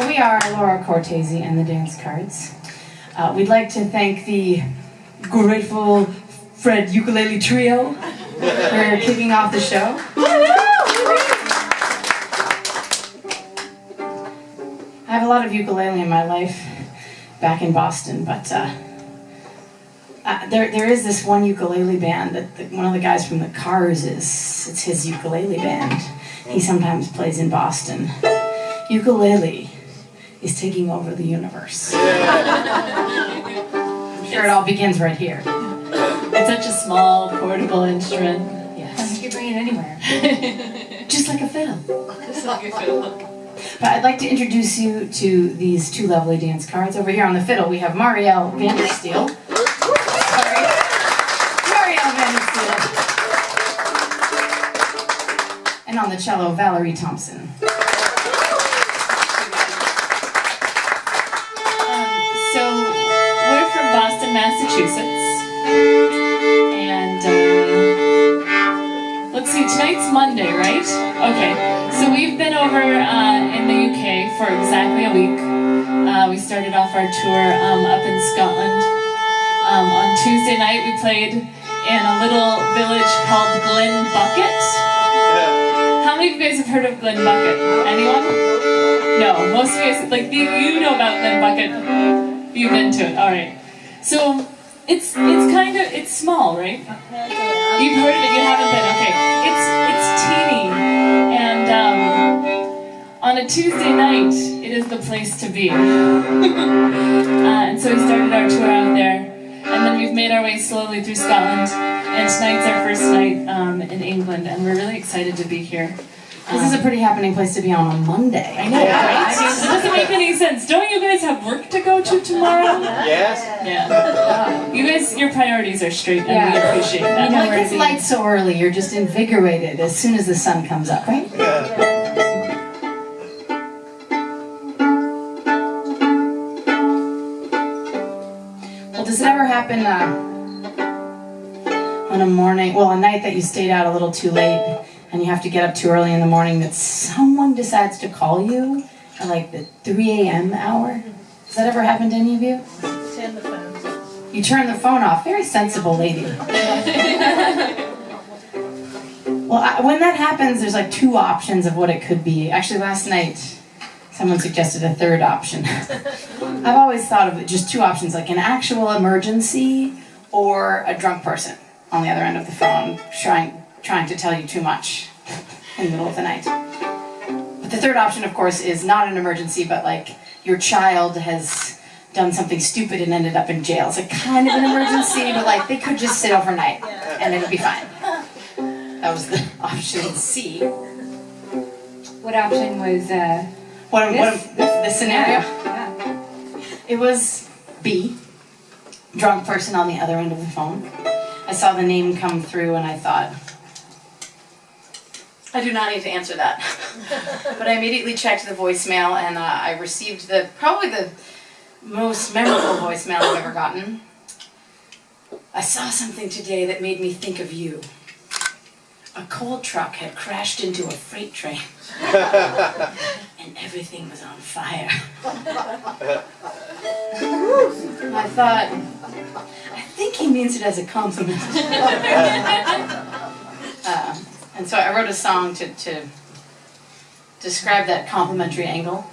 We are Laura Cortese and the Dance Cards. We'd like to thank the Grateful Fred Ukulele Trio for kicking off the show. I have a lot of ukulele in my life back in Boston, but there is this one ukulele band that one of the guys from the Cars it's his ukulele band. He sometimes plays in Boston. Ukulele is taking over the universe. I'm sure it all begins right here. It's such a small, portable instrument. Yes. You can bring it anywhere. Just like a fiddle. Just like a fiddle. But I'd like to introduce you to these two lovely dance cards. Over here on the fiddle, we have Marielle Vandersteel. Marielle Vandersteel. And on the cello, Valerie Thompson. So, we're from Boston, Massachusetts. And, let's see, tonight's Monday, right? Okay. So we've been over in the UK for exactly a week. We started off our tour up in Scotland. On Tuesday night we played in a little village called Glen Bucket. How many of you guys have heard of Glen Bucket? Anyone? No, most of you guys, like, you know about Glen Bucket. You've been to it, alright. So, it's small, right? You've heard of it, you haven't been, okay. It's teeny, and on a Tuesday night, it is the place to be. And so we started our tour out there, and then we've made our way slowly through Scotland, and tonight's our first night in England, and we're really excited to be here. This is a pretty happening place to be on a Monday. I know, right? It doesn't make any sense. Don't you guys have work to go to tomorrow? Yes. Yeah. You guys, your priorities are straight, and we appreciate that. You know, it gets light so early, you're just invigorated as soon as the sun comes up, right? Yeah. Well, does it ever happen on a night that you stayed out a little too late and you have to get up too early in the morning, that someone decides to call you at like the 3 a.m. hour? Does that ever happen to any of you? Turn the phone off. You turn the phone off. Very sensible lady. Well, when that happens, there's like two options of what it could be. Actually, last night, someone suggested a third option. I've always thought of just two options, like an actual emergency or a drunk person on the other end of the phone trying to tell you too much in the middle of the night. But the third option, of course, is not an emergency, but like your child has done something stupid and ended up in jail. It's like kind of an emergency, but like they could just sit overnight and it'd be fine. That was the option C. What option was This scenario? Yeah. It was B, drunk person on the other end of the phone. I saw the name come through and I thought, I do not need to answer that. But I immediately checked the voicemail and I received probably the most memorable voicemail I've ever gotten. I saw something today that made me think of you. A coal truck had crashed into a freight train. And everything was on fire. I thought, I think he means it as a compliment. And so I wrote a song to describe that complimentary angle.